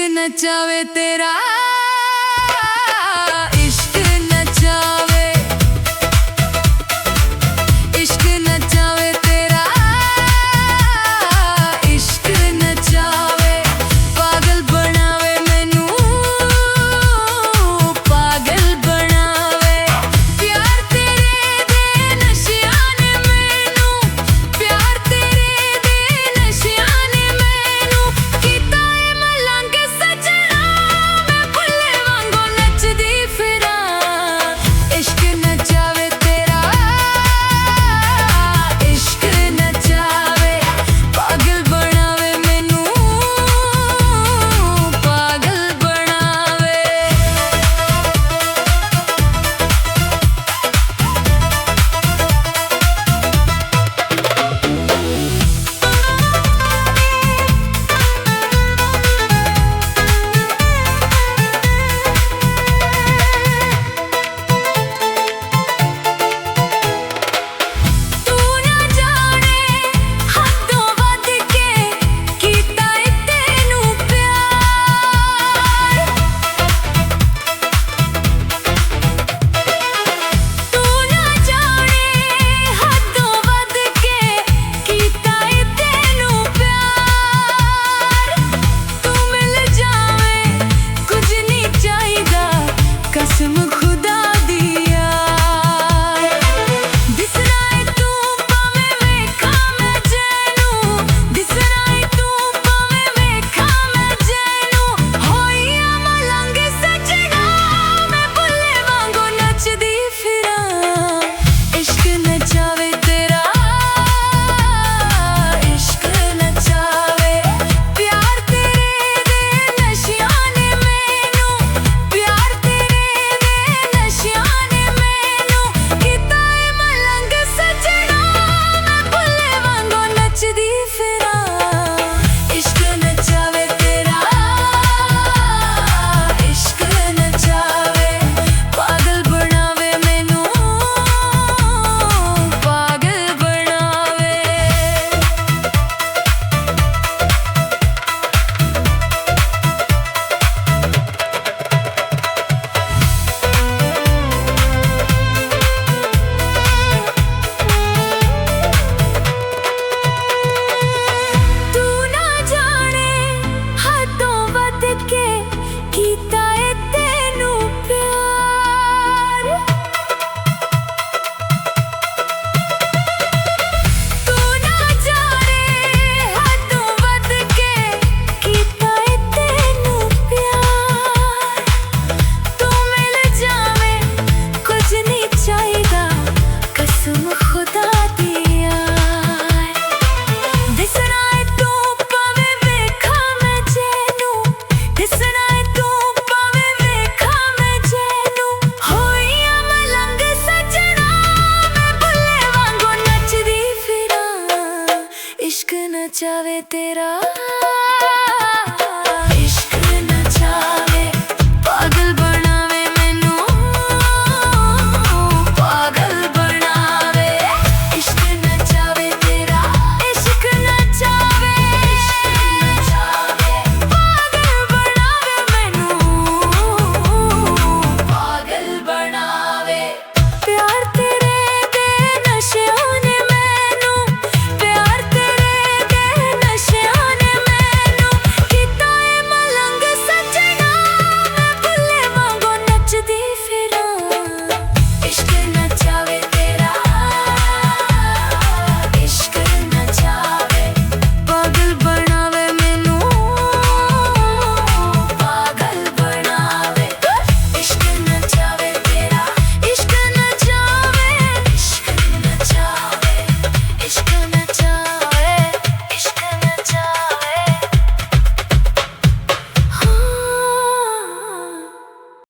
नचावे तेरा इश्क नचावे, इश्क नचावे तेरा इश्क नचावे, पागल बनावे मैनू पागल बनावे, प्यार तेरे दे नशियां ने मैनू, प्यार तेरे दे नशियां ने मैनू कीता है मलंग सजना, मैं भुल्ले वांगू नचदी फिरां। इश्क नचावे तेरा इश्क नचावे, पागल बनावे मैनू पागल बनावे। तू ना जाने हदों वध के कीता है तैनू प्यार, तू ना जाने हदों वध के कीता है तैनू प्यार, तू मिल जावे कुछ नहीं चाहिदा कसम खुदा दी यार, दिसना है तू भावें वेखां मैं जैनू, दिसना है तू भावें वेखां मैं जैनू, होइया मलंग सजना, मैं भुल्ले वांगू नचदी फिरां। इश्क नचावे तेरा इश्क नचावे, प्यार तेरे दे नशियां ने मैनू, प्यार तेरे दे नशियां ने मैनू कीता है मलंग सजना, मैं भुल्ले वांगू नचदी फिरां। इश्क नचावे तेरा इश्क नचावे, पागल बनावे मैनू पागल बनावे। तू ना जाने हदों वध के कीता है तैनू प्यार, तू ना जाने हदों वध के कीता है तैनू प्यार, तू मिल जावे कुछ नहीं चाहिदा कसम खुदा दी यार, दिसना है तू भावें वेखां मैं जैनू, दिसना है तू भावें वेखां मैं जैनू, होइया मलंग सजना, मैं भुल्ले वांगू नचदी फिरां। इश्क नचावे तेरा